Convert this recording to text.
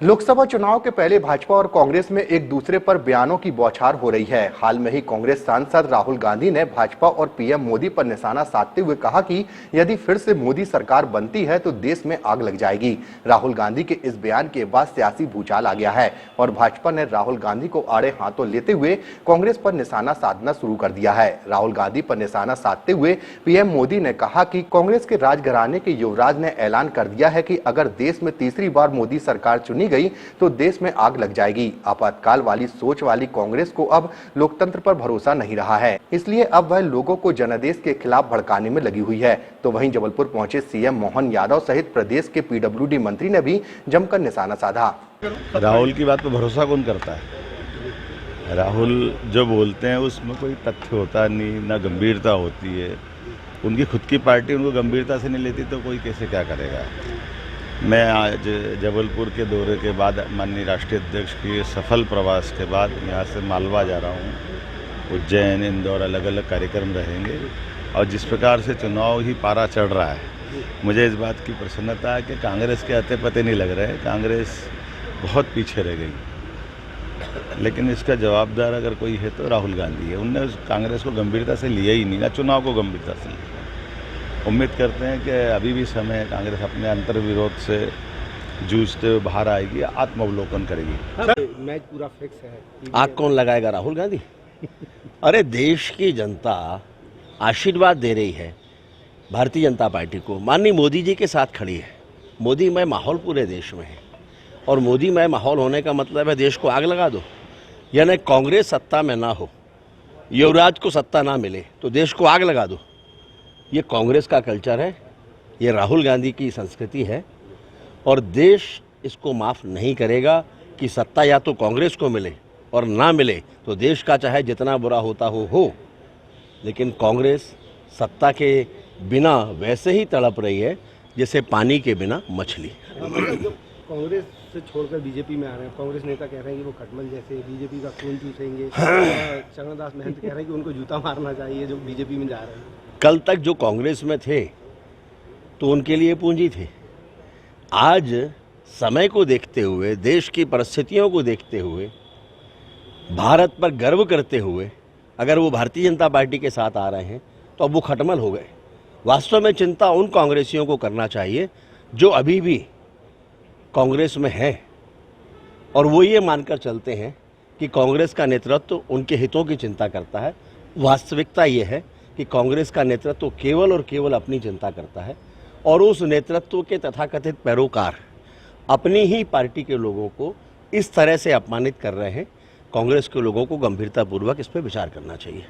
लोकसभा चुनाव के पहले भाजपा और कांग्रेस में एक दूसरे पर बयानों की बौछार हो रही है। हाल में ही कांग्रेस सांसद राहुल गांधी ने भाजपा और पीएम मोदी पर निशाना साधते हुए कहा कि यदि फिर से मोदी सरकार बनती है तो देश में आग लग जाएगी। राहुल गांधी के इस बयान के बाद सियासी भूचाल आ गया है और भाजपा ने राहुल गांधी को आड़े हाथों लेते हुए कांग्रेस पर निशाना साधना शुरू कर दिया है। राहुल गांधी पर निशाना साधते हुए पीएम मोदी ने कहा कि कांग्रेस के राजघराने के युवराज ने ऐलान कर दिया है कि अगर देश में तीसरी बार मोदी सरकार चुनी गई तो देश में आग लग जाएगी। आपातकाल वाली सोच वाली कांग्रेस को अब लोकतंत्र पर भरोसा नहीं रहा है, इसलिए अब वह लोगों को जनादेश के खिलाफ भड़काने में लगी हुई है। तो वहीं जबलपुर पहुंचे सीएम मोहन यादव सहित प्रदेश के पीडब्ल्यूडी मंत्री ने भी जमकर निशाना साधा। राहुल की बात पर भरोसा कौन करता है? राहुल जो बोलते हैं उसमें कोई तथ्य होता नहीं, ना गंभीरता होती है। उनकी खुद की पार्टी उनको गंभीरता से नहीं लेती तो कोई कैसे क्या करेगा। मैं आज जबलपुर के दौरे के बाद माननीय राष्ट्रीय अध्यक्ष के सफल प्रवास के बाद यहाँ से मालवा जा रहा हूँ। उज्जैन, इंदौर अलग अलग कार्यक्रम रहेंगे और जिस प्रकार से चुनाव ही पारा चढ़ रहा है, मुझे इस बात की प्रसन्नता है कि कांग्रेस के अते पते नहीं लग रहे हैं। कांग्रेस बहुत पीछे रह गई, लेकिन इसका जवाबदार अगर कोई है तो राहुल गांधी है। उनने कांग्रेस को गंभीरता से लिया ही नहीं, ना चुनाव को गंभीरता से लिया। उम्मीद करते हैं कि अभी भी समय है, कांग्रेस अपने अंतर्विरोध से जूझते हुए बाहर आएगी, आत्मावलोकन करेगी। मैच पूरा फिक्स है। आग कौन लगाएगा? राहुल गांधी। अरे देश की जनता आशीर्वाद दे रही है भारतीय जनता पार्टी को, माननीय मोदी जी के साथ खड़ी है। मोदीमय माहौल पूरे देश में है और मोदीमय माहौल होने का मतलब है देश को आग लगा दो। यानी कांग्रेस सत्ता में ना हो, युवराज को सत्ता ना मिले तो देश को आग लगा दो। ये कांग्रेस का कल्चर है, ये राहुल गांधी की संस्कृति है और देश इसको माफ़ नहीं करेगा कि सत्ता या तो कांग्रेस को मिले और ना मिले तो देश का चाहे जितना बुरा होता हो। लेकिन कांग्रेस सत्ता के बिना वैसे ही तड़प रही है जैसे पानी के बिना मछली। कांग्रेस से छोड़कर बीजेपी में आ रहे हैं, कांग्रेस नेता कह रहे हैं कि वो खटमल जैसे बीजेपी का खून चूसेंगे। चरणदास महंत कह रहे हैं कि उनको जूता मारना चाहिए जो बीजेपी में जा रहे हैं। कल तक जो कांग्रेस में थे तो उनके लिए पूंजी थे। आज समय को देखते हुए, देश की परिस्थितियों को देखते हुए, भारत पर गर्व करते हुए अगर वो भारतीय जनता पार्टी के साथ आ रहे हैं तो अब वो खटमल हो गए। वास्तव में चिंता उन कांग्रेसियों को करना चाहिए जो अभी भी कांग्रेस में हैं और वो ये मानकर चलते हैं कि कांग्रेस का नेतृत्व उनके हितों की चिंता करता है। वास्तविकता ये है कि कांग्रेस का नेतृत्व केवल और केवल अपनी चिंता करता है और उस नेतृत्व के तथाकथित पैरोकार अपनी ही पार्टी के लोगों को इस तरह से अपमानित कर रहे हैं। कांग्रेस के लोगों को गंभीरतापूर्वक इस पर विचार करना चाहिए।